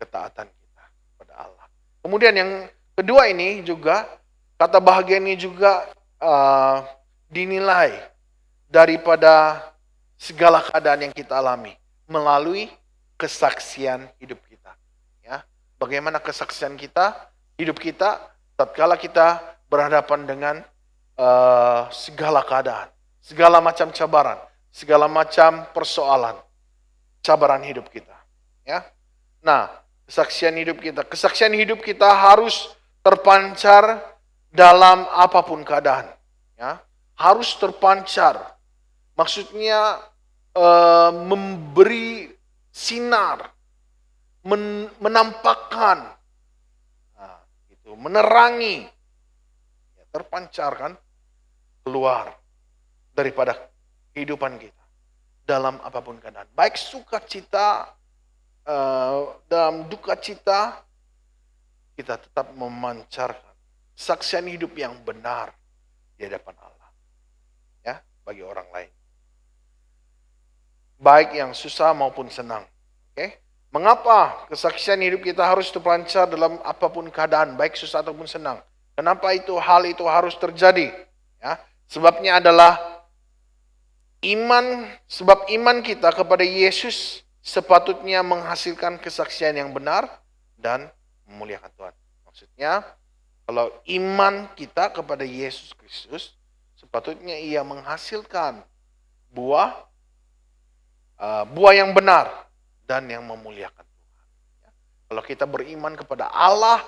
ketaatan kita kepada Allah. Kemudian yang kedua ini juga, kata bahagia ini juga dinilai daripada segala keadaan yang kita alami melalui kesaksian hidup kita. Ya. Bagaimana kesaksian kita, hidup kita, tatkala kita berhadapan dengan segala keadaan, segala macam cabaran, segala macam persoalan, cabaran hidup kita. Ya. Nah, kesaksian hidup kita harus terpancar dalam apapun keadaan. Ya. Harus terpancar. Maksudnya memberi sinar, menampakkan, nah, gitu, menerangi, ya, terpancarkan keluar daripada kehidupan kita dalam apapun keadaan. Baik sukacita, dalam duka cita, kita tetap memancarkan kesaksian hidup yang benar di hadapan Allah, ya, bagi orang lain. Baik yang susah maupun senang. Oke? Mengapa kesaksian hidup kita harus terpancar dalam apapun keadaan, baik susah ataupun senang? Kenapa hal itu harus terjadi? Ya, sebabnya adalah sebab iman kita kepada Yesus sepatutnya menghasilkan kesaksian yang benar dan memuliakan Tuhan. Maksudnya, kalau iman kita kepada Yesus Kristus, sepatutnya ia menghasilkan buah yang benar dan yang memuliakan Tuhan. Ya. Kalau kita beriman kepada Allah,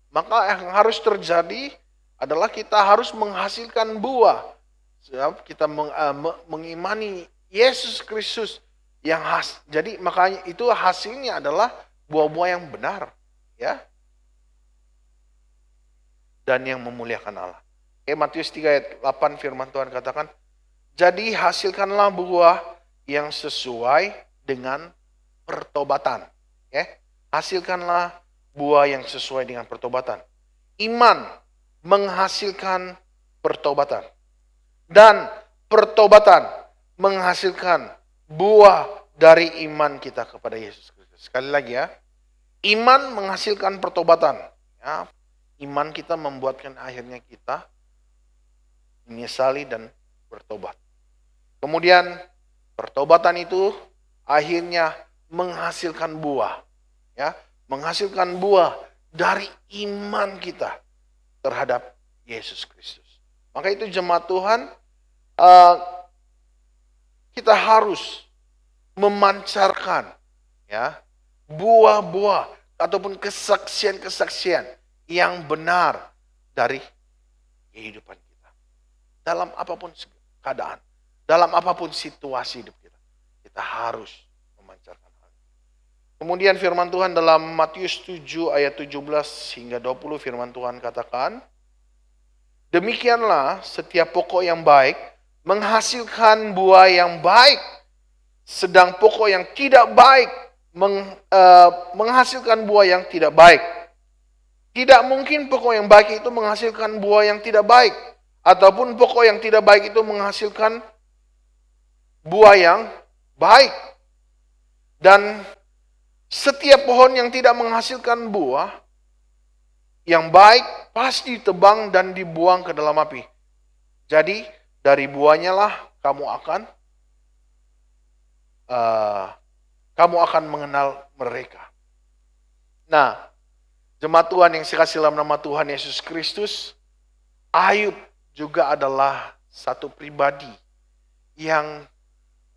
maka yang harus terjadi adalah kita harus menghasilkan buah. Sebab kita mengimani Yesus Kristus yang jadi makanya itu hasilnya adalah buah-buah yang benar, ya. Dan yang memuliakan Allah. Matius 3 ayat 8 firman Tuhan katakan, jadi hasilkanlah buah yang sesuai dengan pertobatan. Ya. Hasilkanlah buah yang sesuai dengan pertobatan. Iman menghasilkan pertobatan. Dan pertobatan menghasilkan buah dari iman kita kepada Yesus Kristus. Sekali lagi ya. Iman menghasilkan pertobatan. Ya. Iman kita membuatkan akhirnya kita menyesali dan bertobat. Kemudian pertobatan itu akhirnya menghasilkan buah, ya, menghasilkan buah dari iman kita terhadap Yesus Kristus. Maka itu jemaat Tuhan, kita harus memancarkan, ya, buah-buah ataupun kesaksian-kesaksian yang benar dari kehidupan kita dalam apapun keadaan. Dalam apapun situasi hidup kita, kita harus memancarkan hal ini. Kemudian firman Tuhan dalam Matius 7 ayat 17 hingga 20 firman Tuhan katakan, Demikianlah setiap pokok yang baik menghasilkan buah yang baik, sedang pokok yang tidak baik menghasilkan buah yang tidak baik. Tidak mungkin pokok yang baik itu menghasilkan buah yang tidak baik, ataupun pokok yang tidak baik itu menghasilkan buah yang baik. Dan setiap pohon yang tidak menghasilkan buah yang baik pasti ditebang dan dibuang ke dalam api. Jadi dari buahnya lah kamu akan mengenal mereka. Nah, jemaat Tuhan yang saya kasih dalam nama Tuhan Yesus Kristus, Ayub juga adalah satu pribadi yang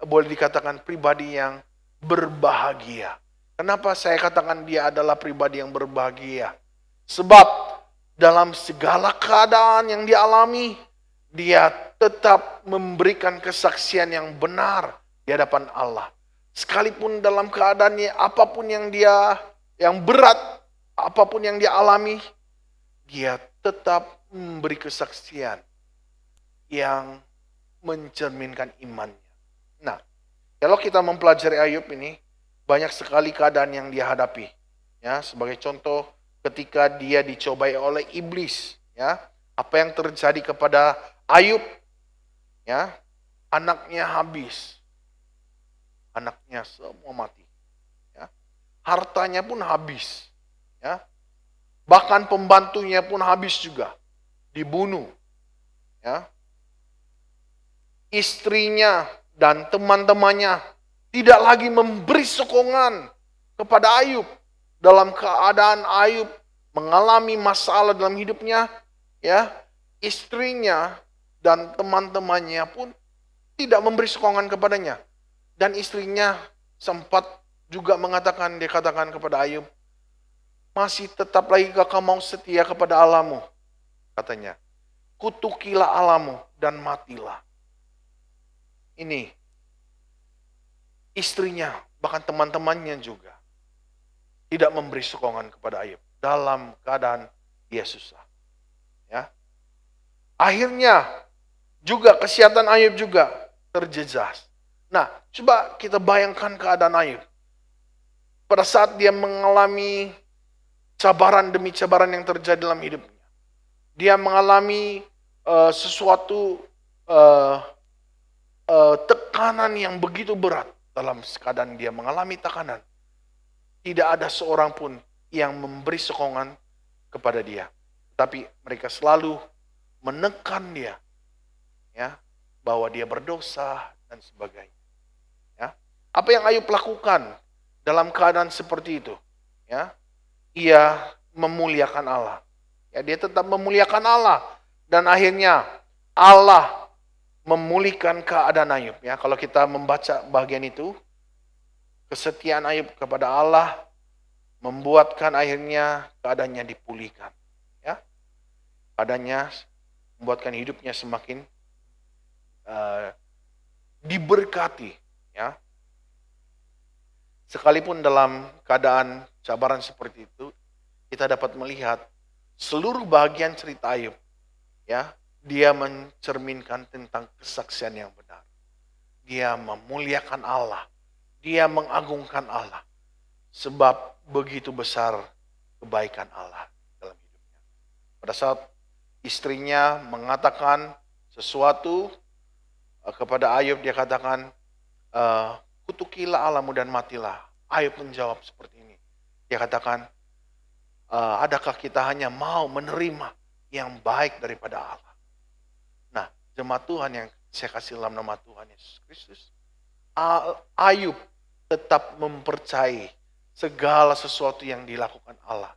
boleh dikatakan pribadi yang berbahagia. Kenapa saya katakan dia adalah pribadi yang berbahagia? Sebab dalam segala keadaan yang dialami, dia tetap memberikan kesaksian yang benar di hadapan Allah. Sekalipun dalam keadaannya apapun yang berat, apapun yang dia alami, dia tetap memberi kesaksian yang mencerminkan imannya. Nah, kalau kita mempelajari Ayub ini, banyak sekali keadaan yang dia hadapi. Ya, sebagai contoh, ketika dia dicobai oleh iblis, ya, apa yang terjadi kepada Ayub? Ya, anaknya habis, anaknya semua mati, ya, hartanya pun habis, ya, bahkan pembantunya pun habis juga, dibunuh, ya, istrinya dan teman-temannya tidak lagi memberi sokongan kepada Ayub. Dalam keadaan Ayub mengalami masalah dalam hidupnya, ya, istrinya dan teman-temannya pun tidak memberi sokongan kepadanya. Dan istrinya sempat juga dia katakan kepada Ayub, masih tetap lagi kakak mau setia kepada Allahmu, katanya. Kutukilah Allahmu dan matilah. Ini istrinya, bahkan teman-temannya juga tidak memberi sokongan kepada Ayub dalam keadaan dia susah. Ya. Akhirnya juga kesehatan Ayub juga terjejas. Nah, coba kita bayangkan keadaan Ayub. Pada saat dia mengalami cabaran demi cabaran yang terjadi dalam hidupnya. Dia mengalami sesuatu tekanan yang begitu berat. Dalam keadaan dia mengalami tekanan, tidak ada seorang pun yang memberi sokongan kepada dia. Tapi mereka selalu menekan dia, ya, bahwa dia berdosa dan sebagainya. Ya. Apa yang Ayub lakukan dalam keadaan seperti itu? Ya, ia memuliakan Allah. Ya, dia tetap memuliakan Allah dan akhirnya Allah memulihkan keadaan Ayub. Ya, kalau kita membaca bagian itu, kesetiaan Ayub kepada Allah membuatkan akhirnya keadaannya dipulihkan. Ya, keadaannya membuatkan hidupnya semakin diberkati. Ya, sekalipun dalam keadaan cabaran seperti itu, kita dapat melihat seluruh bagian cerita Ayub. Ya, dia mencerminkan tentang kesaksian yang benar. Dia memuliakan Allah. Dia mengagungkan Allah. Sebab begitu besar kebaikan Allah dalam hidupnya. Pada saat istrinya mengatakan sesuatu kepada Ayub, dia katakan, kutukilah Allahmu dan matilah. Ayub menjawab seperti ini. Dia katakan, adakah kita hanya mau menerima yang baik daripada Allah? Nah, jemaat Tuhan yang saya kasih dalam nama Tuhan Yesus Kristus, Ayub tetap mempercayai segala sesuatu yang dilakukan Allah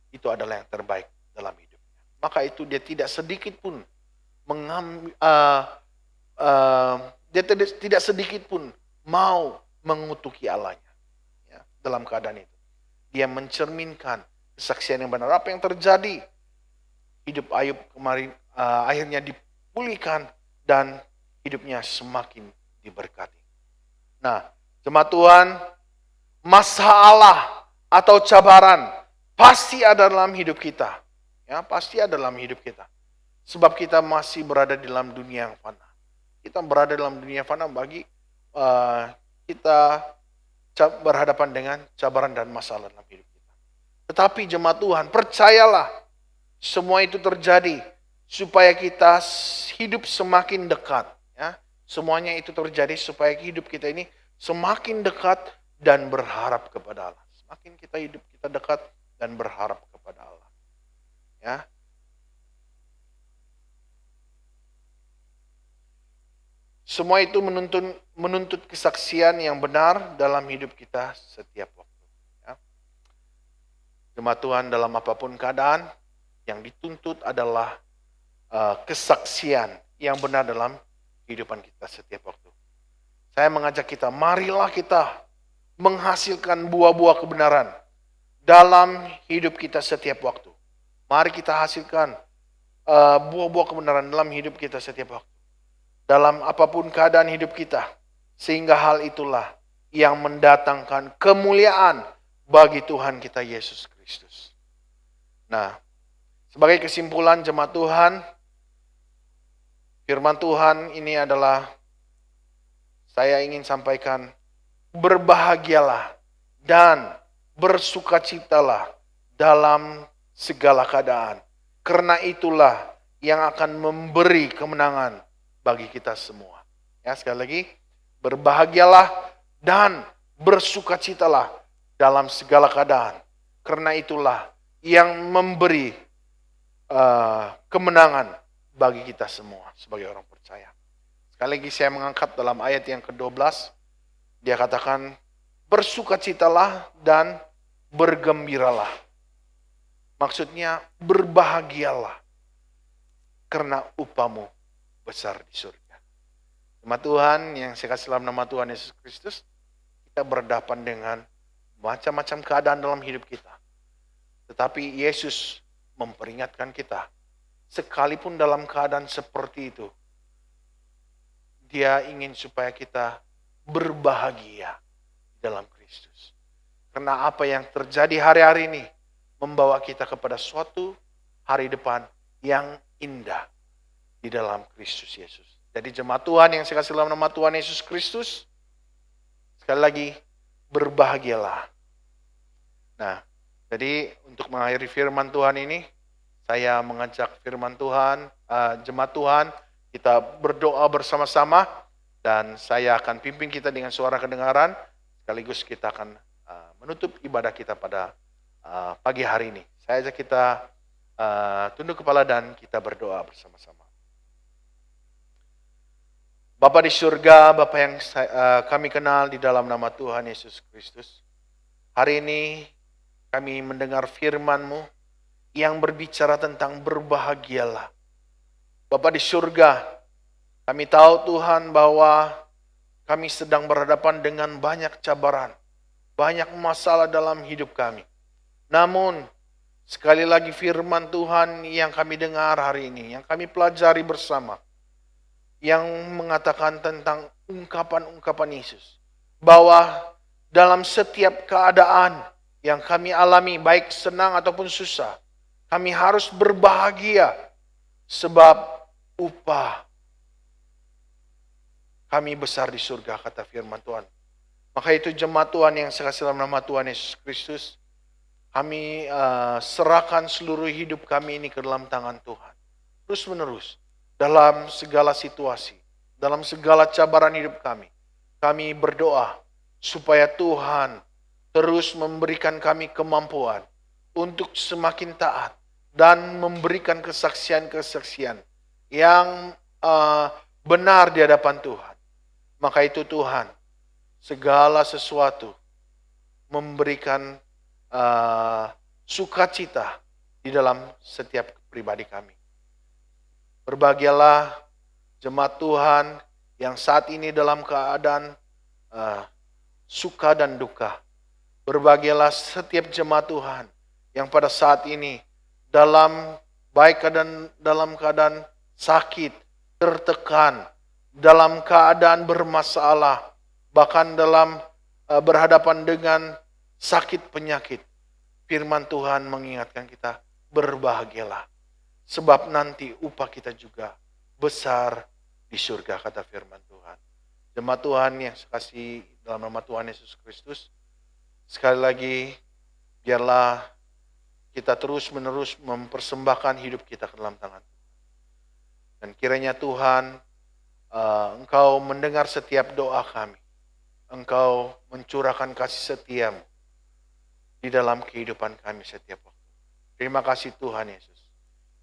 itu adalah yang terbaik dalam hidupnya. Maka itu dia tidak sedikit pun tidak sedikit pun mau mengutuki Allahnya. Ya, dalam keadaan itu, dia mencerminkan kesaksian yang benar. Apa yang terjadi? Hidup Ayub kemarin akhirnya dipulihkan dan hidupnya semakin diberkati. Nah, jemaat Tuhan, masalah atau cabaran pasti ada dalam hidup kita. Ya, pasti ada dalam hidup kita. Sebab kita masih berada di dalam dunia yang fana. Kita berada dalam dunia fana bagi kita berhadapan dengan cabaran dan masalah dalam hidup kita. Tetapi jemaat Tuhan, percayalah semua itu terjadi supaya kita hidup semakin dekat. Ya. Semuanya itu terjadi supaya hidup kita ini semakin dekat dan berharap kepada Allah. Semakin kita hidup kita dekat dan berharap kepada Allah. Ya. Semua itu menuntut kesaksian yang benar dalam hidup kita setiap waktu. Ya. Jemaat Tuhan, dalam apapun keadaan, yang dituntut adalah kesaksian yang benar dalam kehidupan kita setiap waktu. Saya mengajak kita, marilah kita menghasilkan buah-buah kebenaran dalam hidup kita setiap waktu. Mari kita hasilkan buah-buah kebenaran dalam hidup kita setiap waktu. Dalam apapun keadaan hidup kita. Sehingga hal itulah yang mendatangkan kemuliaan bagi Tuhan kita Yesus Kristus. Nah, sebagai kesimpulan jemaat Tuhan, firman Tuhan ini adalah saya ingin sampaikan, berbahagialah dan bersukacitalah dalam segala keadaan. Karena itulah yang akan memberi kemenangan bagi kita semua. Ya, sekali lagi, berbahagialah dan bersukacitalah dalam segala keadaan. Karena itulah yang memberi kemenangan bagi kita semua sebagai orang percaya. Sekali lagi saya mengangkat dalam ayat yang ke-12, dia katakan, bersukacitalah dan bergembiralah. Maksudnya berbahagialah karena upahmu besar di surga. Jemaat Tuhan yang saya kasih dalam nama Tuhan Yesus Kristus, kita berhadapan dengan macam-macam keadaan dalam hidup kita. Tetapi Yesus memperingatkan kita, sekalipun dalam keadaan seperti itu, Dia ingin supaya kita berbahagia dalam Kristus. Karena apa yang terjadi hari-hari ini membawa kita kepada suatu hari depan yang indah di dalam Kristus Yesus. Jadi jemaat Tuhan yang saya kasih dalam nama Tuhan Yesus Kristus, sekali lagi berbahagialah. Nah, jadi untuk mengakhiri firman Tuhan ini, saya mengajak firman Tuhan, jemaat Tuhan, kita berdoa bersama-sama dan saya akan pimpin kita dengan suara kedengaran, sekaligus kita akan menutup ibadah kita pada pagi hari ini. Saya ajak kita tunduk kepala dan kita berdoa bersama-sama. Bapa di surga, Bapa yang kami kenal di dalam nama Tuhan Yesus Kristus. Hari ini kami mendengar firman-Mu yang berbicara tentang berbahagialah. Bapa di surga, kami tahu Tuhan bahwa kami sedang berhadapan dengan banyak cabaran, banyak masalah dalam hidup kami. Namun, sekali lagi firman Tuhan yang kami dengar hari ini, yang kami pelajari bersama, yang mengatakan tentang ungkapan-ungkapan Yesus. Bahwa dalam setiap keadaan yang kami alami, baik senang ataupun susah, kami harus berbahagia sebab upah kami besar di surga, kata firman Tuhan. Maka itu jemaat Tuhan yang saya kasih dalam nama Tuhan Yesus Kristus, kami serahkan seluruh hidup kami ini ke dalam tangan Tuhan. Terus menerus. Dalam segala situasi, dalam segala cabaran hidup kami. Kami berdoa supaya Tuhan terus memberikan kami kemampuan untuk semakin taat dan memberikan kesaksian-kesaksian yang benar di hadapan Tuhan. Maka itu Tuhan, segala sesuatu memberikan sukacita di dalam setiap pribadi kami. Berbahagialah jemaat Tuhan yang saat ini dalam keadaan suka dan duka. Berbahagialah setiap jemaat Tuhan yang pada saat ini dalam keadaan sakit, tertekan, dalam keadaan bermasalah, bahkan dalam berhadapan dengan sakit penyakit. Firman Tuhan mengingatkan kita, berbahagialah. sebab nanti upah kita juga besar di surga, kata firman Tuhan. Jemaat Tuhan yang sekasih dalam nama Tuhan Yesus Kristus, sekali lagi biarlah kita terus-menerus mempersembahkan hidup kita ke dalam tangan Tuhan. Dan kiranya Tuhan, Engkau mendengar setiap doa kami. Engkau mencurahkan kasih setiamu di dalam kehidupan kami setiap waktu. Terima kasih Tuhan Yesus.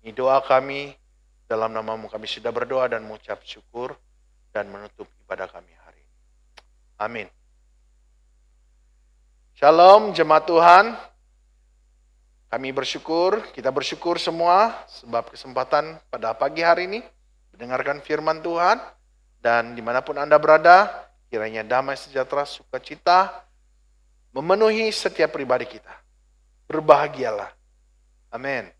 Ini doa kami, dalam nama-Mu kami sudah berdoa dan mengucap syukur dan menutup ibadah kami hari ini. Amin. Shalom jemaat Tuhan. Kami bersyukur, kita bersyukur semua sebab kesempatan pada pagi hari ini mendengarkan firman Tuhan. Dan dimanapun Anda berada, kiranya damai sejahtera, sukacita memenuhi setiap pribadi kita. Berbahagialah. Amin.